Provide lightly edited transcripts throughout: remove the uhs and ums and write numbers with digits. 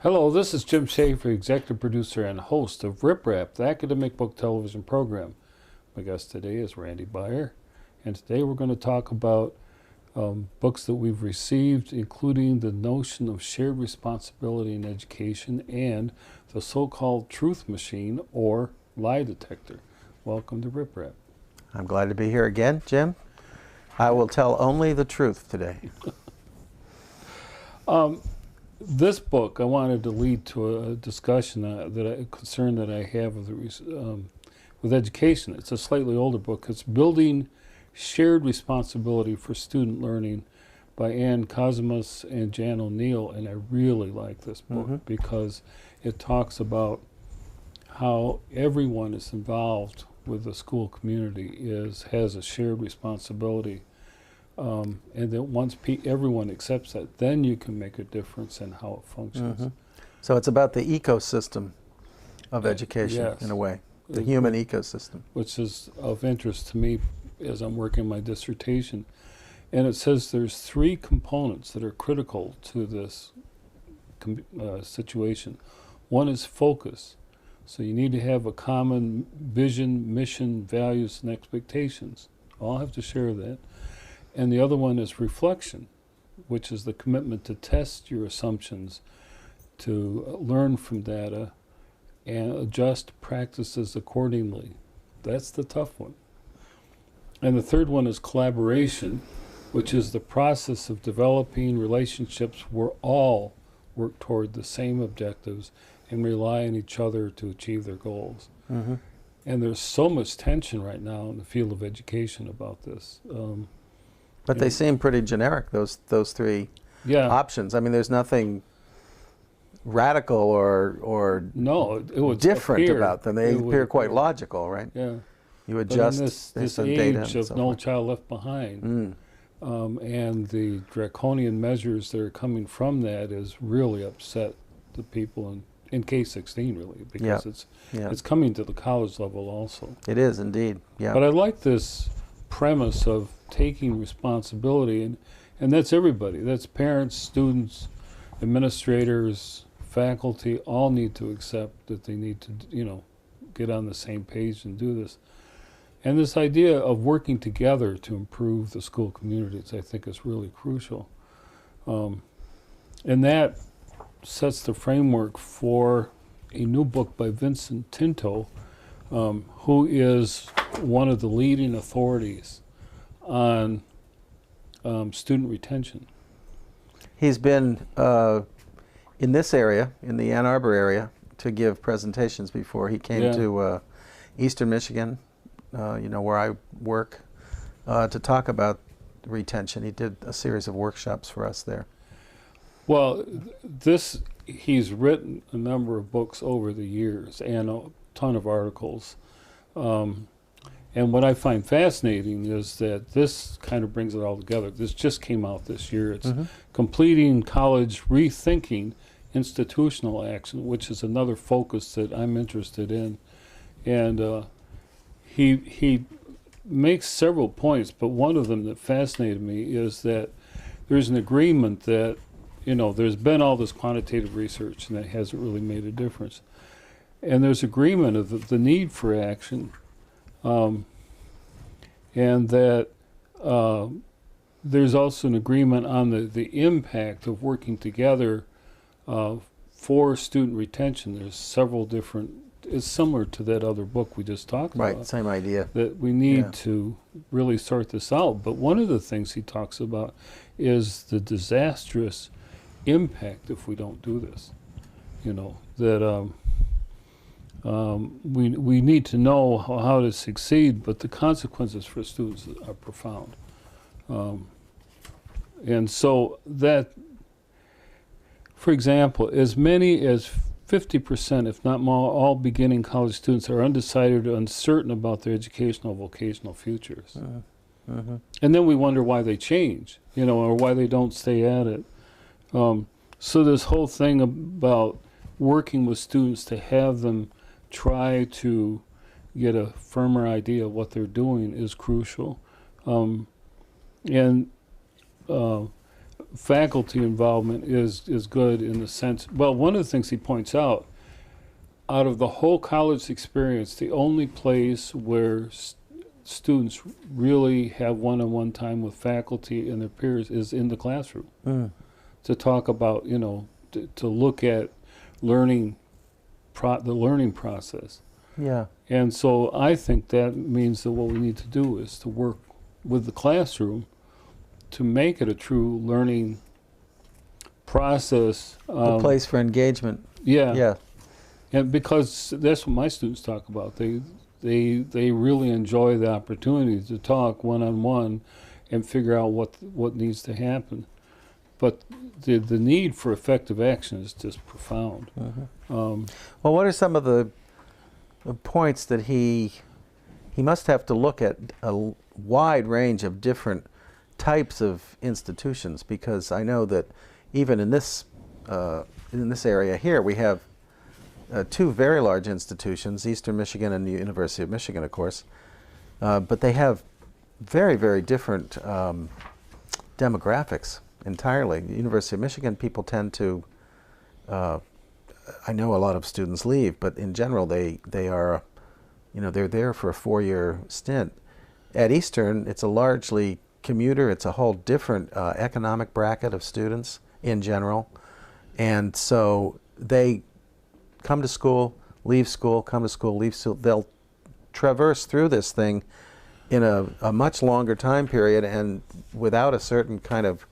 Hello, this is Jim Schaefer, executive producer and host of Rip Rap, the academic book television program. My guest today is Randy Baier, and today we're going to talk about books that we've received, including The Notion of Shared Responsibility in Education and The So-Called Truth Machine, or Lie Detector. Welcome to Rip Rap. I'm glad to be here again, Jim. I will tell only the truth today. This book, I wanted to lead to a discussion a concern that I have with education. It's a slightly older book. It's Building Shared Responsibility for Student Learning by Ann Cosmas and Jan O'Neill, and I really like this book because it talks about how everyone is involved with the school community has a shared responsibility. And that once everyone accepts that, then you can make a difference in how it functions. So it's about the ecosystem of education, in a way, the human ecosystem. Which is of interest to me as I'm working my dissertation. And it says there's three components that are critical to this situation. One is focus. So you need to have a common vision, mission, values, and expectations. All have to share that. And the other one is reflection, which is the commitment to test your assumptions, to learn from data, and adjust practices accordingly. That's the tough one. And the third one is collaboration, which is the process of developing relationships where all work toward the same objectives and rely on each other to achieve their goals. And there's so much tension right now in the field of education about this. But they seem pretty generic, those three options. I mean, there's nothing radical or it would different about them. They appear quite logical, right? Yeah. You adjust this some age data of so No forth. Child Left Behind, and the draconian measures that are coming from that is really upset the people in K-16, really, because it's coming to the college level also. It is indeed, yeah. But I like this premise of taking responsibility, and that's everybody. That's parents, students, administrators, faculty, all need to accept that they need to, get on the same page and do this. And this idea of working together to improve the school communities, I think, is really crucial. And that sets the framework for a new book by Vincent Tinto, who is one of the leading authorities on student retention. He's been in this area, in the Ann Arbor area, to give presentations before. He came to Eastern Michigan, where I work, to talk about retention. He did a series of workshops for us there. Well, he's written a number of books over the years and a ton of articles. And what I find fascinating is that this kind of brings it all together. This just came out this year. It's Completing College Rethinking Institutional Action, which is another focus that I'm interested in. And he makes several points, but one of them that fascinated me is that there's an agreement that, there's been all this quantitative research and that hasn't really made a difference. And there's agreement of the need for action. And that there's also an agreement on the impact of working together for student retention. There's several different, it's similar to that other book we just talked about. Right, same idea. That we need to really sort this out. But one of the things he talks about is the disastrous impact if we don't do this. That we need to know how to succeed, but the consequences for students are profound. And so that, for example, as many as 50%, if not more, all beginning college students are undecided or uncertain about their educational vocational futures. And then we wonder why they change, or why they don't stay at it. So this whole thing about working with students to have them try to get a firmer idea of what they're doing is crucial. And faculty involvement is good in the sense, well, one of the things he points out of the whole college experience, the only place where students really have one-on-one time with faculty and their peers is in the classroom. To talk about, you know, to look at learning, the learning process. Yeah. And so I think that means that what we need to do is to work with the classroom to make it a true learning process. A place for engagement. Yeah. Yeah. And because that's what my students talk about. They really enjoy the opportunity to talk one-on-one and figure out what needs to happen. But the need for effective action is just profound. Well, what are some of the points that he must have to look at a wide range of different types of institutions, because I know that even in this area here we have two very large institutions, Eastern Michigan and the University of Michigan, of course, but they have very, very different demographics entirely. The University of Michigan, people tend to, I know a lot of students leave, but in general they are, you know, they're there for a 4-year stint. At Eastern, it's a largely commuter, it's a whole different economic bracket of students in general, and so they come to school, leave school, come to school, leave school. They'll traverse through this thing in a much longer time period and without a certain kind of,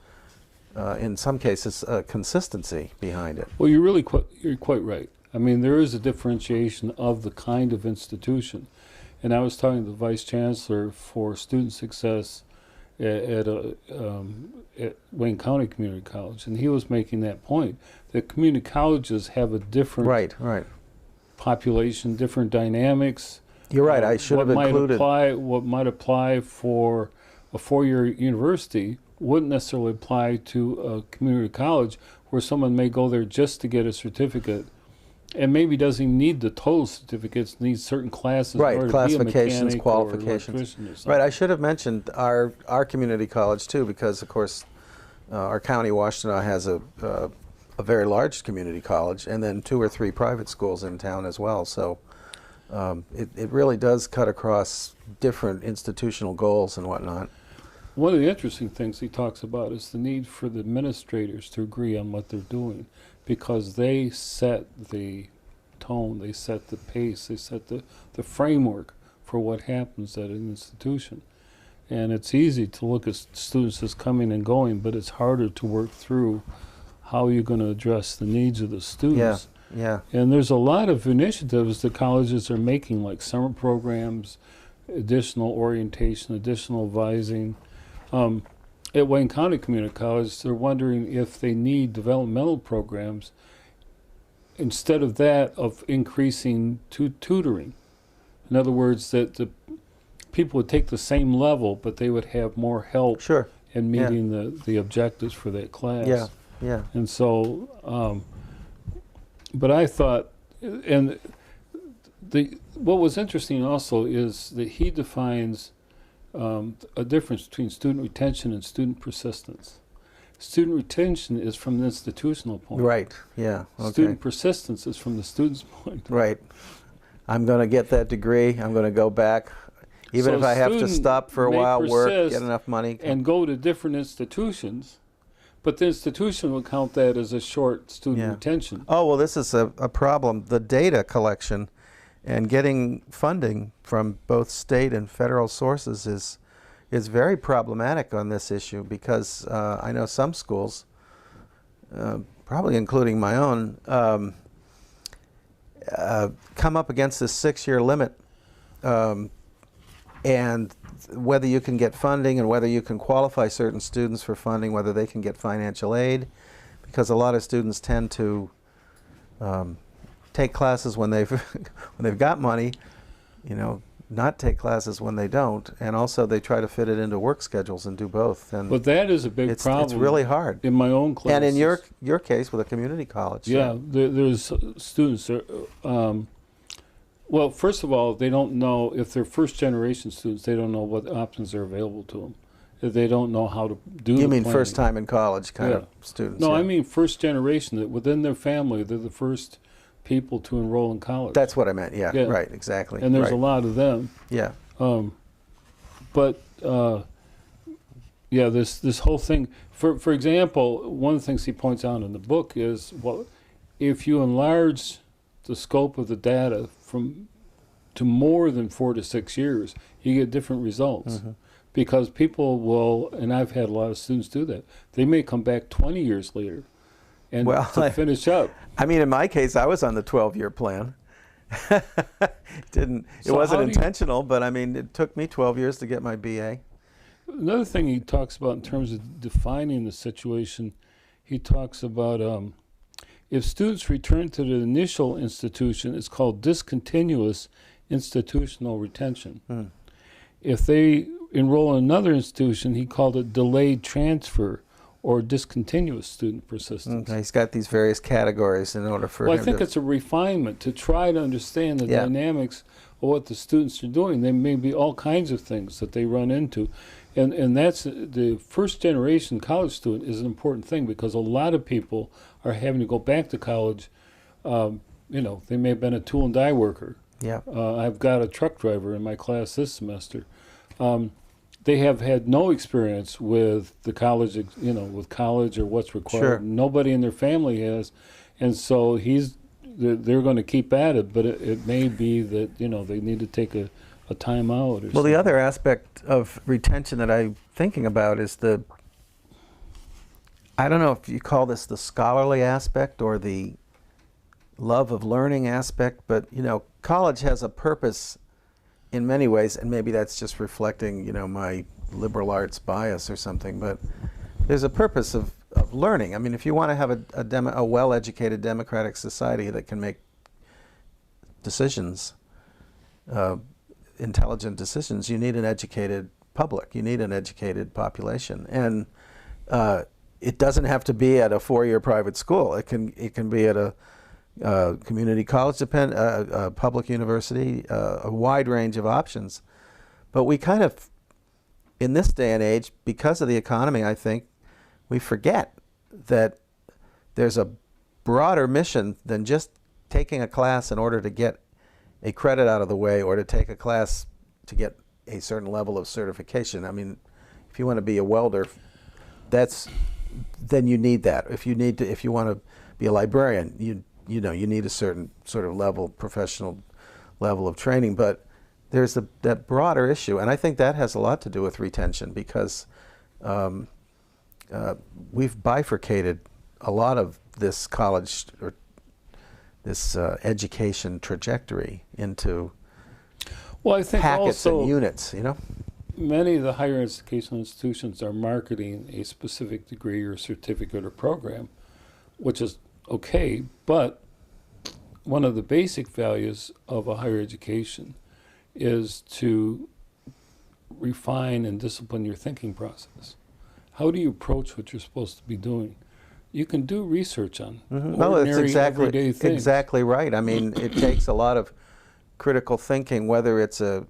in some cases, consistency behind it. Well, you're quite right. I mean, there is a differentiation of the kind of institution. And I was talking to the Vice Chancellor for Student Success at Wayne County Community College, and he was making that point, that community colleges have a different population, different dynamics. You're right, I should have included. What might apply for a 4-year university wouldn't necessarily apply to a community college, where someone may go there just to get a certificate and maybe doesn't even need the total certificates, needs certain classes. Right, in order classifications, to be a mechanic qualifications. Or something. Right, I should have mentioned our community college too, because of course our county, Washtenaw, has a very large community college, and then 2 or 3 private schools in town as well. So it really does cut across different institutional goals and whatnot. One of the interesting things he talks about is the need for the administrators to agree on what they're doing, because they set the tone, they set the pace, they set the framework for what happens at an institution. And it's easy to look at students as coming and going, but it's harder to work through how you're going to address the needs of the students. Yeah. And there's a lot of initiatives that colleges are making, like summer programs, additional orientation, additional advising. At Wayne County Community College, they're wondering if they need developmental programs instead of that of increasing tutoring. In other words, that the people would take the same level, but they would have more help in meeting the objectives for that class. Yeah. And so, but I thought, and what was interesting also is that he defines a difference between student retention and student persistence. Student retention is from the institutional point. Right, yeah. Okay. Student persistence is from the student's point. Right. I'm going to get that degree, I'm going to go back, even if I have to stop for a while, work, get enough money. And go to different institutions, but the institution will count that as a short student retention. Oh, well, this is a problem. The data collection and getting funding from both state and federal sources is very problematic on this issue, because I know some schools, probably including my own, come up against this 6-year limit, and whether you can get funding and whether you can qualify certain students for funding, whether they can get financial aid, because a lot of students tend to take classes when they've got money, you know, not take classes when they don't, and also they try to fit it into work schedules and do both. And but that is a big problem. It's really hard. In my own classes. And in your case with a community college. Yeah, there's students. Well, first of all, they don't know, if they're first generation students, they don't know what options are available to them. that they don't know how to do. You the mean planning. first time in college kind Yeah. of students? No, yeah. I mean first generation, that within their family, they're the first people to enroll in college. That's what I meant. Yeah, Yeah. right, exactly. And there's right. a lot of them. Yeah. But yeah, this whole thing. For example, one of the things he points out in the book is, well, if you enlarge the scope of the data to more than 4 to 6 years, you get different results. Mm-hmm. Because people will, and I've had a lot of students do that, they may come back 20 years later and to finish up. I mean, in my case, I was on the 12-year plan. It So wasn't how do you- intentional, but I mean, it took me 12 years to get my BA. Another thing he talks about in terms of defining the situation, he talks about if students return to the initial institution, it's called discontinuous institutional retention. If they enroll in another institution, he called it delayed transfer or discontinuous student persistence. Okay, he's got these various categories in order for Well, I him think to... it's a refinement to try to understand the Yeah. dynamics of what the students are doing. There may be all kinds of things that they run into. And that's the first generation college student is an important thing, because a lot of people are having to go back to college. They may have been a tool and die worker. Yeah. I've got a truck driver in my class this semester. They have had no experience with the college, with college or what's required. Sure. Nobody in their family has, and so they're going to keep at it. But it may be that they need to take a time out. Or Well, something. the other aspect of retention that I'm thinking about is I don't know if you call this the scholarly aspect or the love of learning aspect, but college has a purpose in many ways, and maybe that's just reflecting my liberal arts bias or something, but there's a purpose of learning. I mean, if you want to have a well-educated democratic society that can make decisions, intelligent decisions, you need an educated public, you need an educated population, and it doesn't have to be at a 4-year private school. It can be at a community college, a public university, a wide range of options. But we kind of, in this day and age, because of the economy, I think, we forget that there's a broader mission than just taking a class in order to get a credit out of the way or to take a class to get a certain level of certification. I mean, if you want to be a welder, then you need that. If you want to be a librarian, you need a certain sort of professional level of training. But there's that broader issue, and I think that has a lot to do with retention, because we've bifurcated a lot of this college or this education trajectory into I think packets also and units, many of the higher educational institutions are marketing a specific degree or certificate or program, which is okay, but one of the basic values of a higher education is to refine and discipline your thinking process. How do you approach what you're supposed to be doing? You can do research on ordinary, everyday things. Exactly right. I mean, it takes a lot of critical thinking, whether it's a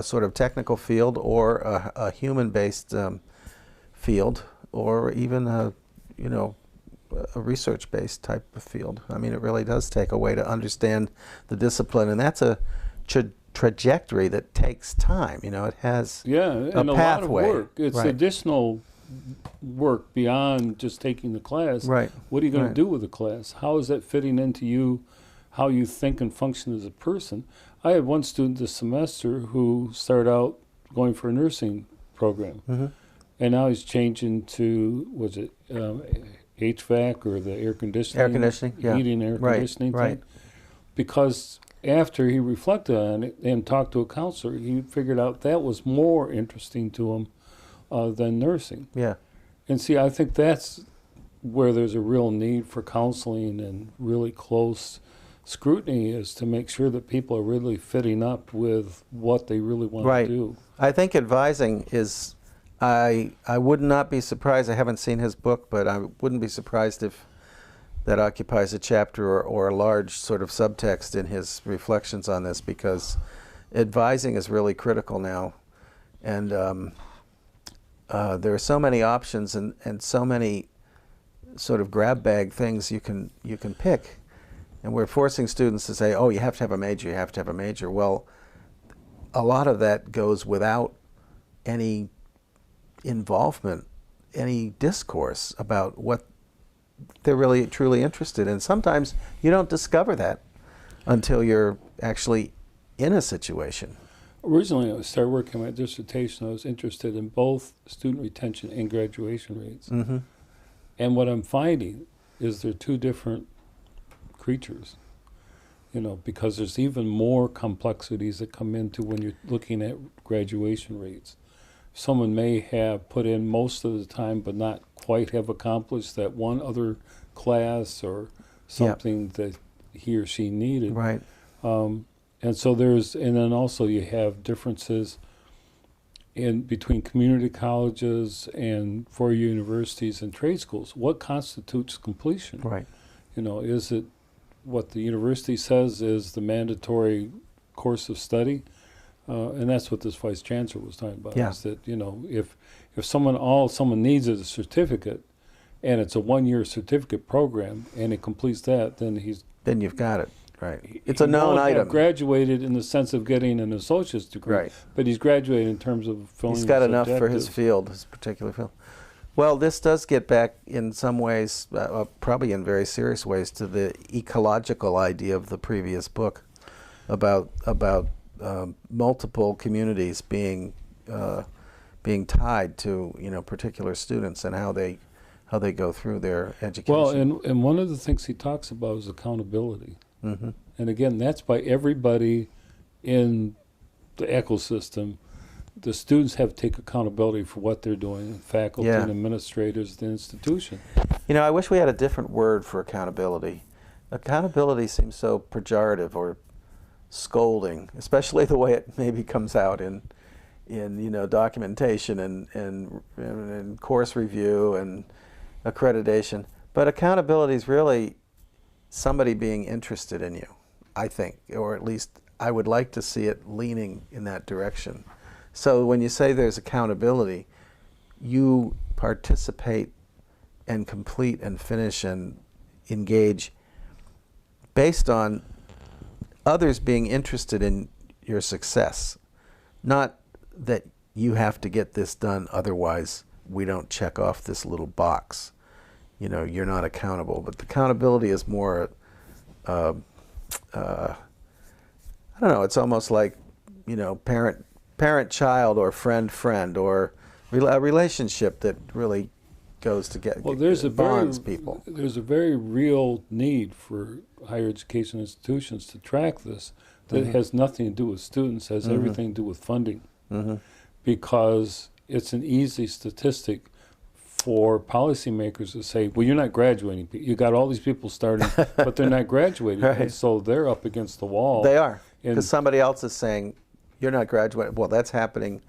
sort of technical field or a human-based field, or even a research-based type of field. I mean, it really does take a way to understand the discipline, and that's a trajectory that takes time. It has and a lot of pathway. work. It's Right. additional work beyond just taking the class. Right. What are you going Right. to do with the class? How is that fitting into you, how you think and function as a person? I had one student this semester who started out going for a nursing program, and now he's changing to, HVAC or the air conditioning? Air conditioning, yeah. Heating, air Right, conditioning right. thing. Because after he reflected on it and talked to a counselor, he figured out that was more interesting to him than nursing. Yeah. And see, I think that's where there's a real need for counseling and really close scrutiny, is to make sure that people are really fitting up with what they really want Right. to do. I think advising is, I would not be surprised, I haven't seen his book, but I wouldn't be surprised if that occupies a chapter or a large sort of subtext in his reflections on this, because advising is really critical now And there are so many options and so many sort of grab bag things you can pick. And we're forcing students to say, oh, you have to have a major, you have to have a major. Well, a lot of that goes without any involvement, any discourse about what they're really truly interested in. Sometimes you don't discover that until you're actually in a situation. Originally, I started working on my dissertation. I was interested in both student retention and graduation rates. Mm-hmm. And what I'm finding is they're two different creatures, you know, because there's even more complexities that come into when you're looking at graduation rates. Someone may have put in most of the time but not quite have accomplished that one other class or something that he or she needed. Right. And so and then also you have differences in between community colleges and four-year universities and trade schools. What constitutes completion? Right. You know, is it what the university says is the mandatory course of study? And that's what this vice chancellor was talking about. Yeah. Is that, you know, if someone needs is a certificate, and it's a one-year certificate program, and it completes that, then you've got it. Right. It's a known item. He graduated in the sense of getting an associate's degree, right. But he's graduated in terms of filling. He's got enough for his field, his particular field. Well, this does get back in some ways, probably in very serious ways, to the ecological idea of the previous book about multiple communities being tied to, you know, particular students and how they go through their education. Well, and one of the things he talks about is accountability. Mm-hmm. And again, that's by everybody in the ecosystem. The students have to take accountability for what they're doing, faculty and administrators at the institution. You know, I wish we had a different word for accountability. Accountability seems so pejorative or scolding, especially the way it maybe comes out in you know, documentation and course review and accreditation. But accountability is really somebody being interested in you, I think, or at least I would like to see it leaning in that direction. So when you say there's accountability, you participate and complete and finish and engage based on others being interested in your success, not that you have to get this done, otherwise we don't check off this little box. You know, you're not accountable. But the accountability is more, I don't know, it's almost like, you know, parent-child or friend-friend, or a relationship that really goes to bonds people. There's a very real need for higher education institutions to track this. That has nothing to do with students, has everything to do with funding. Because it's an easy statistic for policymakers to say, well, you're not graduating. You got all these people starting, but they're not graduating. Right. And so they're up against the wall. They are, because somebody else is saying, you're not graduating. Well, that's happening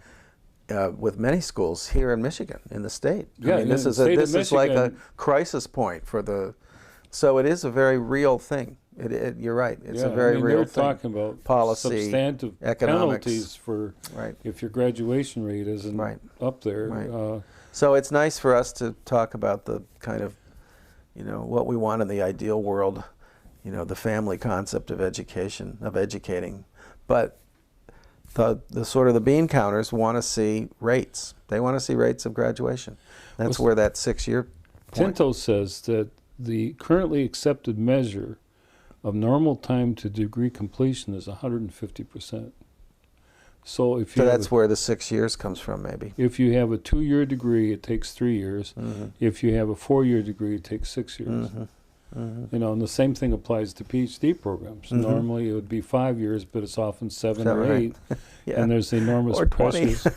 with many schools here in Michigan, in the state. Yeah, I mean, this is like a crisis point for the. So it is a very real thing. You're right. It's a very real thing. They're talking about policy, substantive economics, penalties for if your graduation rate isn't up there. Right. So it's nice for us to talk about the kind of, you know, what we want in the ideal world, you know, the family concept of education, of educating. But the sort of the bean counters want to see rates. They want to see rates of graduation. That's where that 6-year point. Tinto says that the currently accepted measure of normal time to degree completion is 150%. So that's where the 6 years comes from, maybe. If you have a 2-year degree, it takes 3 years. If you have a 4-year degree, it takes 6 years. You know, and the same thing applies to PhD programs. Normally it would be 5 years, but it's often 7 or 8. And there's enormous pressures.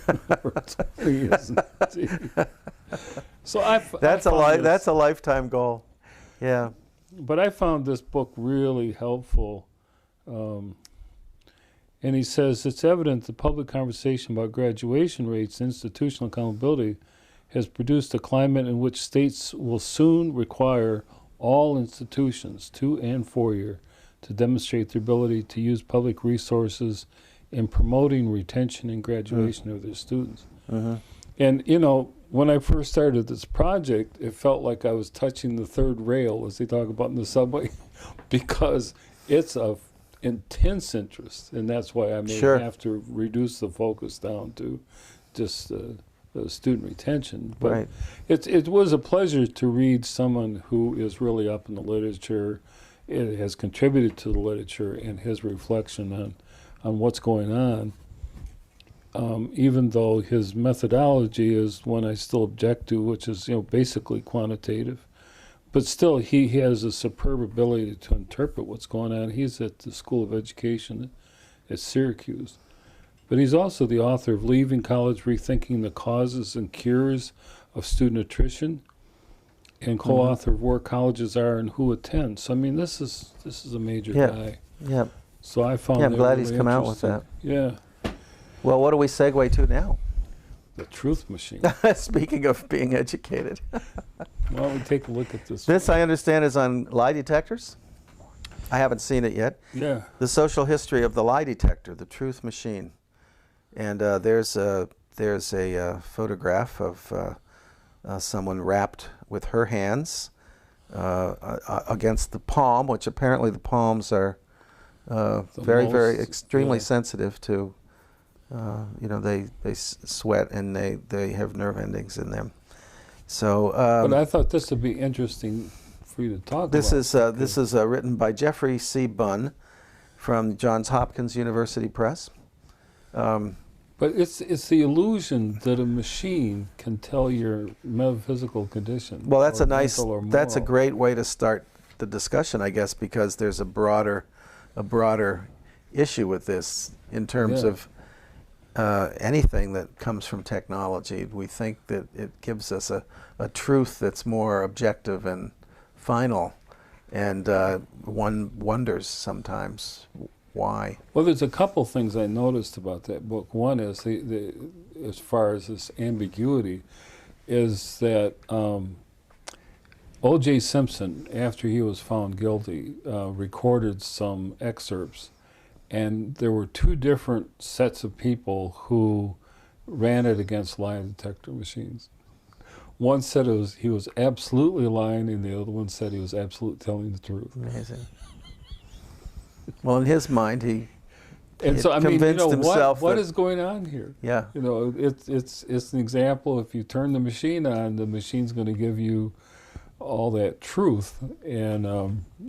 So that's a lifetime goal. Yeah. But I found this book really helpful. And he says, it's evident the public conversation about graduation rates and institutional accountability has produced a climate in which states will soon require all institutions, 2- and 4-year, to demonstrate their ability to use public resources in promoting retention and graduation of their students. Mm-hmm. And, you know, when I first started this project, it felt like I was touching the third rail, as they talk about in the subway, because it's of intense interest, and that's why I may Sure. have to reduce the focus down to just student retention. But Right. it was a pleasure to read someone who is really up in the literature, it has contributed to the literature, and his reflection on what's going on. Even though his methodology is one I still object to, which is, you know, basically quantitative. But still, he has a superb ability to interpret what's going on. He's at the School of Education at Syracuse. But he's also the author of Leaving College, Rethinking the Causes and Cures of Student Attrition, and co-author of Where Colleges Are and Who Attends. So, I mean, this is a major guy. Yeah. So I found Yeah, I'm that glad really he's come out with interesting. Yeah. Well, what do we segue to now? The truth machine. Speaking of being educated. Why don't we take a look at this? This, I understand, is on lie detectors. I haven't seen it yet. Yeah. The social history of the lie detector, the truth machine. And there's a photograph of someone wrapped with her hands against the palm, which apparently the palms are very extremely sensitive to, you know, they sweat and they have nerve endings in them. So, but I thought this would be interesting for you to talk this about. This is written by Jeffrey C. Bunn from Johns Hopkins University Press. But it's the illusion that a machine can tell your metaphysical condition. Well, that's or a nice, mental or that's a moral. great way to start the discussion, I guess, because there's a broader issue with this in terms of anything that comes from technology. We think that it gives us a truth that's more objective and final, and one wonders sometimes why. Well, there's a couple things I noticed about that book. One is, as far as this ambiguity, is that O.J. Simpson, after he was found guilty, recorded some excerpts, and there were two different sets of people who ran it against lie detector machines. One said he was absolutely lying, and the other one said he was absolutely telling the truth. Amazing. Well, in his mind, he so I mean, you convinced know, himself what that- is going on here? Yeah. You know, it's an example. If you turn the machine on, the machine's going to give you all that truth. And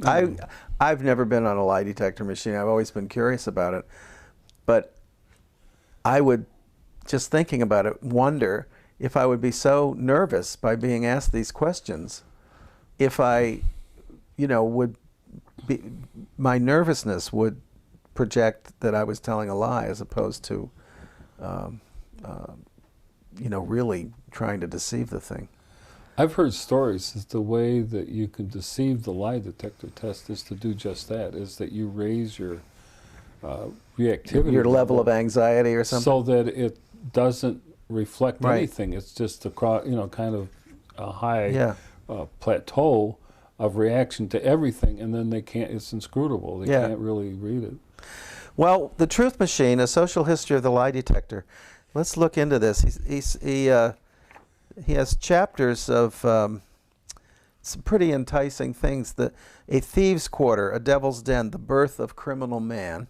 I've never been on a lie detector machine. I've always been curious about it, but I would, just thinking about it, wonder if I would be so nervous by being asked these questions, if I, you know, would be, my nervousness would project that I was telling a lie as opposed to, you know, really trying to deceive the thing. I've heard stories that the way that you can deceive the lie detector test is to do just that, is that you raise your reactivity. Your level of anxiety or something? So that it doesn't reflect Right. anything. It's just a kind of a high Yeah. plateau of reaction to everything, and then it's inscrutable. They Yeah. can't really read it. Well, The Truth Machine, A Social History of the Lie Detector. Let's look into this. He has chapters of some pretty enticing things. A Thieves' Quarter, A Devil's Den, The Birth of Criminal Man,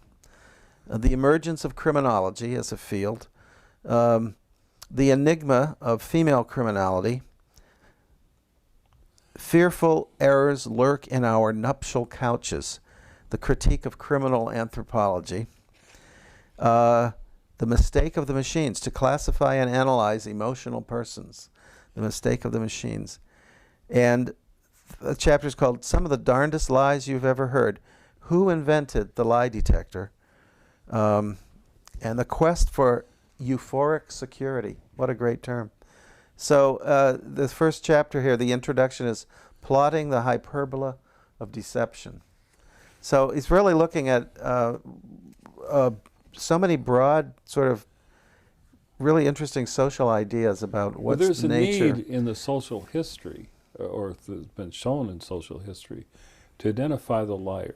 The Emergence of Criminology as a Field, The Enigma of Female Criminality, Fearful Errors Lurk in Our Nuptial Couches, The Critique of Criminal Anthropology, The Mistake of the Machines, To Classify and Analyze Emotional Persons, The Mistake of the Machines. And the chapter is called Some of the Darndest Lies You've Ever Heard, Who Invented the Lie Detector? And The Quest for Euphoric Security. What a great term. So the first chapter here, the introduction, is Plotting the Hyperbola of Deception. So he's really looking at so many broad, sort of really interesting social ideas about what's there's nature. a need in the social history, or it's been shown in social history, to identify the liar.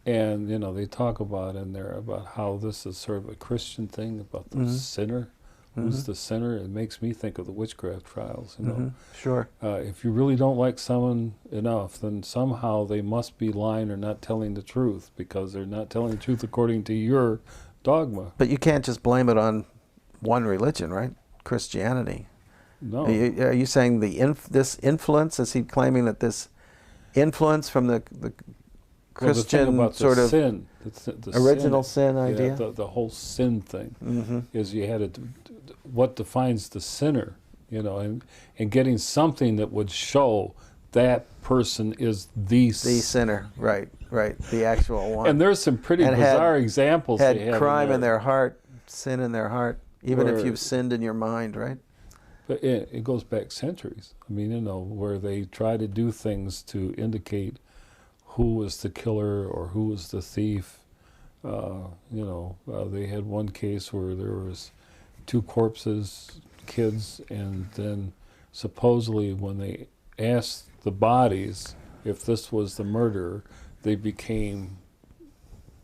And, you know, they talk about in there about how this is sort of a Christian thing, about the sinner. Who's the sinner? It makes me think of the witchcraft trials, you know. Sure. If you really don't like someone enough, then somehow they must be lying or not telling the truth, because they're not telling the truth according to your dogma. But you can't just blame it on one religion, right? Christianity. No. Are you saying this influence, is he claiming that this influence from the Christian about sort the of sin, the original sin idea? Yeah, the whole sin thing is you had to, what defines the sinner, you know, and getting something that would show that person is the sinner, right, the actual one. And there's some pretty bizarre examples. Had they have crime in their heart, sin in their heart, even if you've sinned in your mind, right? But it goes back centuries. I mean, you know, where they try to do things to indicate who was the killer or who was the thief. You know, they had one case where there was 2 corpses, kids, and then supposedly when they asked the bodies if this was the murderer, they became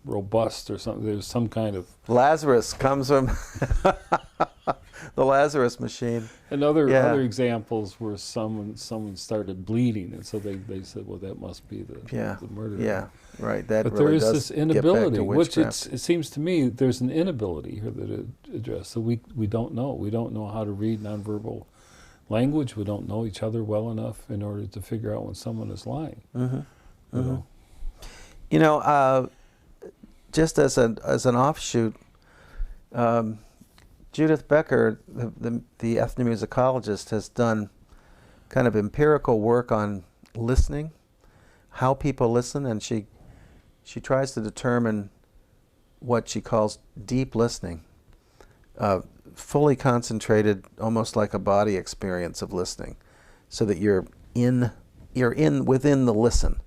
robust or something. There's some kind of... Lazarus comes from the Lazarus machine. And other examples where someone started bleeding, and so they said, well, that must be the murderer. Yeah, right. That but really there is does this inability, get back to which it seems to me there's an inability here that it addressed. So we don't know. We don't know how to read nonverbal language. We don't know each other well enough in order to figure out when someone is lying. You know, just as an offshoot, Judith Becker, the ethnomusicologist, has done kind of empirical work on listening, how people listen, and she tries to determine what she calls deep listening, fully concentrated, almost like a body experience of listening, so that you're within the listen,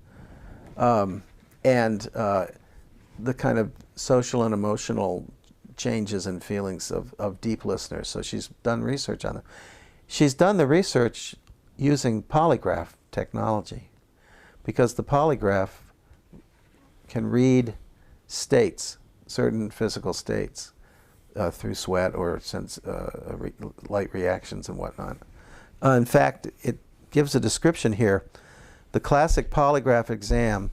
and the kind of social and emotional changes and feelings of deep listeners. So she's done research on them. She's done the research using polygraph technology, because the polygraph can read states, certain physical states, through sweat or light reactions and whatnot. In fact, it gives a description here. The classic polygraph exam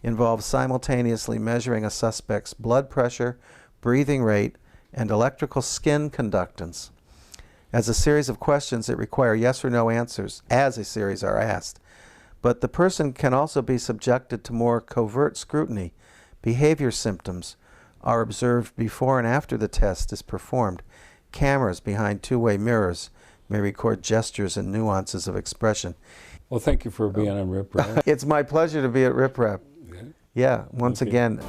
involves simultaneously measuring a suspect's blood pressure, breathing rate, and electrical skin conductance. As a series of questions that require yes or no answers as a series are asked. But the person can also be subjected to more covert scrutiny. Behavior symptoms are observed before and after the test is performed. Cameras behind two-way mirrors may record gestures and nuances of expression. Well, thank you for being on Rip Rap. It's my pleasure to be at Rip Rap. Yeah, once again.